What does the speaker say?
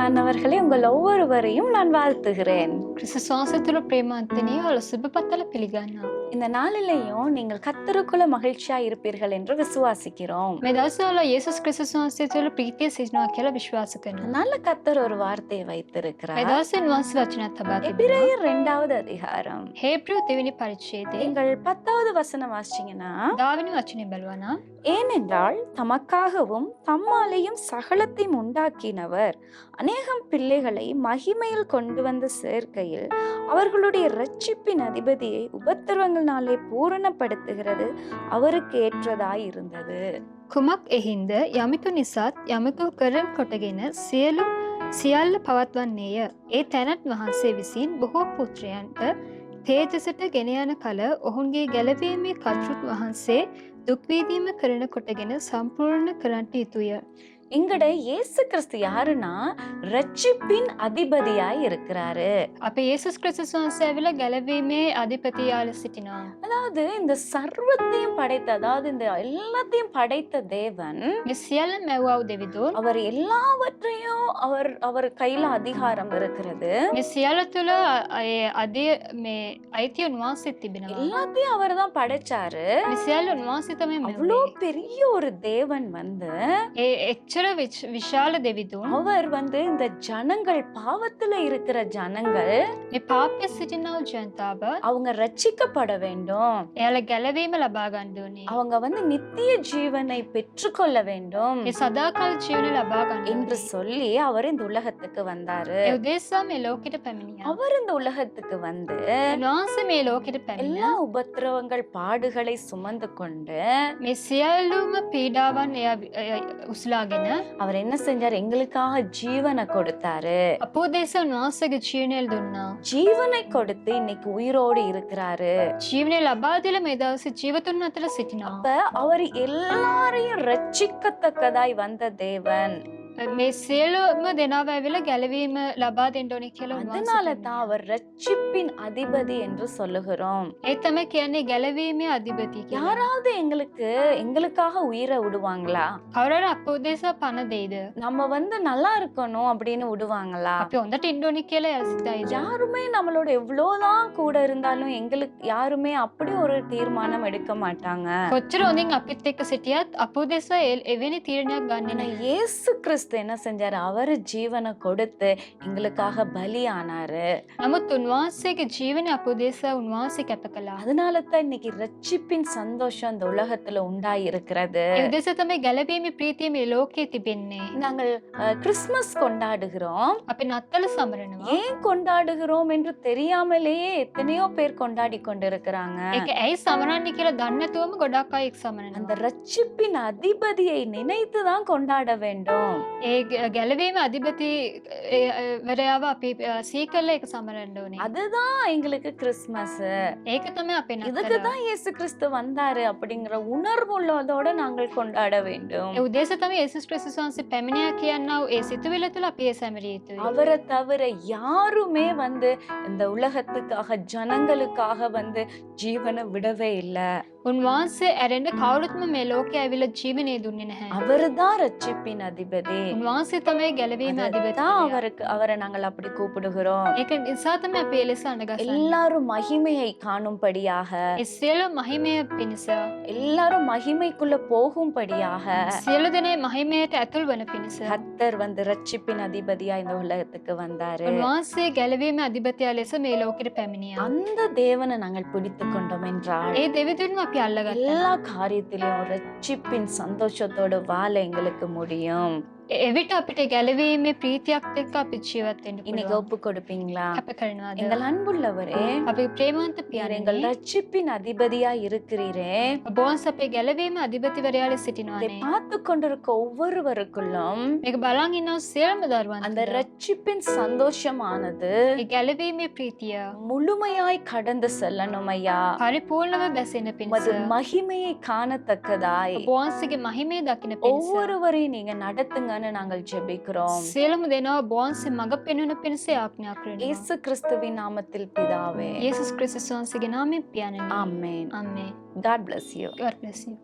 பிரியமானவர்களே, உங்கள் ஒவ்வொருவரையும் நான் வாழ்த்துகிறேன். Kristus වහන්සේ තුළ ප්‍රේමාන්තනය ඔල සුභපත්තල පිළිගන්නවා. இந்த நாளிலேயும் நீங்கள் கர்த்தருக்குள்ள மகிழ்ச்சியா இருப்பீர்கள் என்று விசுவாசிக்கிறோம். මේ දවස්වල යේසුස් ක්‍රිස්තුස් වහන්සේ තුළ ප්‍රීතිය සිටිනවා කියලා විශ්වාස කරනවා. நல்ல கர்த்தர் ஒரு வார்த்தையை මේ வைத்திருக்கிறார். දවසේ උන්වහන්සේ වචනයක් තබා තිබෙනවා. எபிரேயர் 2வது அதிகாரம். හේබ්‍රුව දෙවෙනි පරිච්ඡේදයේ நீங்கள் 10வது வசனம் வாசிச்சீங்கன்னா, 10 වචනේ බලුවා නම් ஏனென்றால் தமக்காகவும் தம்மாலேயும் சகலத்தையும் உண்டாக்கினவர் அநேகம் பிள்ளைகளை மகிமையில் கொண்டு வந்து சேர்க்கையில் அவர்களுடைய இரட்சிப்பின் அதிபதியை உபத்திரவங்களினாலே பூரணப்படுத்துகிறது அவருக்கு ஏற்றதாய் இருந்தது. කුමක් එහින්ද යමෙකු නිසාත් යමෙකු කරන් කොටගෙන සියල්ල පවත්වන්නේය. ඒ තැනත් වහන්සේ විසින් බොහෝ පුත්‍රයන්ට තේජසට ගෙන යන කල ඔවුන්ගේ ගැලවීමේ කර්තෘත් වහන්සේ දුක් විඳීම කරන කොටගෙන සම්පූර්ණ කරන්නට යුතුය. எங்கட இயேசு கிறிஸ்து யாருன்னா ரட்சிப்பின் அதிபதியாய் இருக்கிறாரு. අපේ යේසුස් ක්‍රිස්තුස් වහන්සේ ඇවිල්ලා ගැලවීමේ අධිපතියාල සිටිනවා. அதாவது இந்த சர்வத்தையும் படைத்த, அதாவது இந்த எல்லாத்தையும் படைத்த தேவன், මේ සියල්ල මැවුවා දෙවිදුන් அவர் எல்லாவற்றையும் அவர் கையில அதிகாரம் இருக்கிறது. මේ සියල්ල තුළ මේ අයිතිය උන්වහන්සේ තිබෙනවා. எல்லாத்தையும் அவர் தான் படைச்சாரு. මේ සියල්ල උන්වහන්සේ තමයි அவ்வளோ මැවුවේ. பெரிய ஒரு தேவன் வந்து එච්චර විශාල දෙවිදුන් அவர் வந்து இந்த ஜனங்கள், பாவத்துல இருக்கிற ஜனங்கள், මේ පාපය සිටිනා වූ ජනතාව அவங்க ரட்சிக்கப்பட வேண்டும், එයාලා ගැලවීම ලබා ගන්න ඕනේ. அவங்க வந்து நித்திய ஜீவனை பெற்றுக்கொள்ள வேண்டும் මේ සදාකාල ජීවනය ලබා ගන්න என்று ඕනේ. சொல்லி அவர் இந்த உலகத்துக்கு வந்தாரு. ඒ උදෙසා මේ ලෝකෙට පැමිණියා. அவர் இந்த உலகத்துக்கு வந்து උන්වහන්සේ මේ ලෝකෙට පැමිණ எல்லா உபத்திரவங்கள், பாடுகளை சுமந்து கொண்டு මේ සියල්ලුම පීඩාවන් එයා උස්ලාගෙන அவர் என்ன செஞ்சார்? எங்களுக்காக ஜீவனை கொடுத்தாரு. අපෝ දේශ උන්වහන්සේගේ ජීවනය දුන්නා. ஜீவனை கொடுத்து இன்னைக்கு உயிரோடு இருக்கிறாரு. ජීවනය ලබා දීලා මේ දවසේ ජීවතුන් අතර සිටිනවා. அப்ப அவர் எல்லாரையும் ரட்சிக்கத்தக்கதாய் வந்த தேவன். මේ සියලුම දෙනාව ඇවිල්ලා ගැලවීම ලබා දෙන්න ඕනේ කියලා அதனால උන්වහන්සේ தான் அவர் ரட்சிப்பின் அதிபதி என்று சொல்லுகிறோம். ඒ තමයි කියන්නේ ගැලවීමේ අධිපති කියලා. யாராவது எங்களுக்காக உயிரை விடுவாங்களா? කවුරුහරි අපෝ දේශ පණ දෙයිද? நம்ம வந்து நல்லா இருக்கணும் அப்படின்னு விடுவாங்களா? අපි හොඳට ඉන්න ඕනේ කියලා යසිතයිද? யாருமே நம்மளோட எவ்வளவுதான் கூட இருந்தாலும் எங்களுக்கு யாருமே அப்படி ஒரு தீர்மானம் எடுக்க மாட்டாங்க. කොච්චර හොඳින් අපිත් එක්ක සිටියත් අපෝ දේශ එවැනි තීරණයක් ගන්නෙ ஆனா නැහැ. இயேசு கிறிஸ்து என்ன செஞ்சாரு? அவரு ஜீவனை கொடுத்து எங்களுக்காக பலியானாரு. නමුත් උන්වහන්සේගේ ජීවනය අපෝ දේශ උන්වහන්සේ කැප කළා. அதனால தான் இன்னைக்கு ரட்சிப்பின் சந்தோஷம் இந்த உலகத்துல உண்டாய் இருக்கிறது. ඒ උදෙසා තමයි ගැලවීමේ ප්‍රීතිය මේ ලෝකයේ තිබෙන්නේ. நாங்கள் கிறிஸ்துமஸ் கொண்டாடுகிறோம். අපි නත්තල සමරනවා. ஏன் கொண்டாடுகிறோம் என்று தெரியாமலேயே எத்தனையோ பேர் கொண்டாடி கொண்டிருக்கிறாங்க. ඒක ඇයි සමරන්නේ කියලා දන්නේ නැතුවම ගොඩක් අය ඒක அந்த සමරනවා. ரட்சிப்பின் அதிபதியை நினைத்து தான் கொண்டாட வேண்டும். ඒ ගැලවීම අධිපති වරයාව අපි සීකරලා ඒක සමරන්න ඕනේ. அதுதான் எங்களுக்கு கிறிஸ்துமஸ். ඒක තමයි අපේ இதுக்கு නත්තල. தான் இயேசு கிறிஸ்து வந்தாரு அப்படிங்கிற உணர்வு உள்ளதோட நாங்கள் கொண்டாட வேண்டும். ඒ උදෙසා තමයි යේසුස් ක්‍රිස්තුස් වහන්සේ පැමිණියා කියනා වූ ඒ සිතුවිල්ල තුළ අපි ඒ සැමරිය යුතුයි. அவரை தவிர யாருமே வந்து இந்த உலகத்துக்காக, ஜனங்களுக்காக வந்து ஜீவனை விடவே இல்லை. උන්වහන්සේ ඇරෙන්න කවුරුත්ම මේ ලෝකයේ ඇවිල්ලා ජීවනය දුන්නේ නැහැ. அவர்தான் ரட்சிப்பின் அதிபதி. උන්වහන්සේ තමයි ගැලවීම අධිපති. தான் அவரை நாங்கள் அப்படி கூப்பிடுகிறோம். ඒක නිසා තමයි අපි ඒ ලෙස අඬගසන්නේ. எல்லாரும் மகிமையை காணும்படியாக, ඒ සියලු මහිමය පිණිස, எல்லாரும் மகிமைக்குள்ள போகும்படியாக සියලු දෙනා මහිමයට ඇතුල් වන පිණිස கர்த்தர் வந்து ரட்சிப்பின் அதிபதியா இந்த உலகத்துக்கு வந்தாரு. උන්වහන්සේ ගැලවීම අධිපතියා ලෙස මේ ලෝකෙට පැමිණියා. அந்த தேவனை நாங்கள் பிடித்து கொண்டோம் என்றால் ඒ දෙවිතුන්ව අපි අල්ලගත්තා. எல்லா காரியத்திலும் ரட்சிப்பின் சந்தோஷத்தோடு வாழ எங்களுக்கு முடியும். එවිට අපිට ගැලවීමේ ප්‍රීතියක් එක්ක අපි ජීවත් වෙන්න இன்னைக்கு පුළුවන්. ஒப்பு கொடுப்பீங்களா? කැප කරනවාද? எங்கள் அன்புள்ளவரே, අපේ ප්‍රේමවන්ත நீர் எங்கள் පියාණනි, ரட்சிப்பின் அதிபதியா இருக்கிறீரே. ඔබ වහන්සේ අපේ ගැලවීම අධිපතිවරයා ලෙස இதை සිටිනවානේ. பார்த்து கொண்டிருக்க ஒவ்வொருவருக்குள்ளும் මේක බලන් ඉන්නව සියලුම දරුවන් அந்த තුළ ரட்சிப்பின் சந்தோஷமானது ඒ ගැලවීමේ ප්‍රීතිය முழுமையாய் கடந்து செல்லணும் ஐயா. පරිපූර්ණව බැසෙන පිණිස, உமது மகிமையை காணத்தக்கதாய் ඔබ වහන්සේගේ මහිමය දකින පිණිස ஒவ்வொருவரையும் நீங்க நடத்துங்கன்னு நாங்கள் ஜெபிக்கிறோம். සියලුම දෙනා ඔබ වහන්සේ මඟ පෙන්වන පිණිස ආඥා කරනවා. இயேசு கிறிஸ்துவின் நாமத்தில் பிதாவே. යේසුස් ක්‍රිස්තුස් වහන්සේගේ නාමයෙන් පියාණනි. ஆமென். ආමේන්. God bless you. God bless you.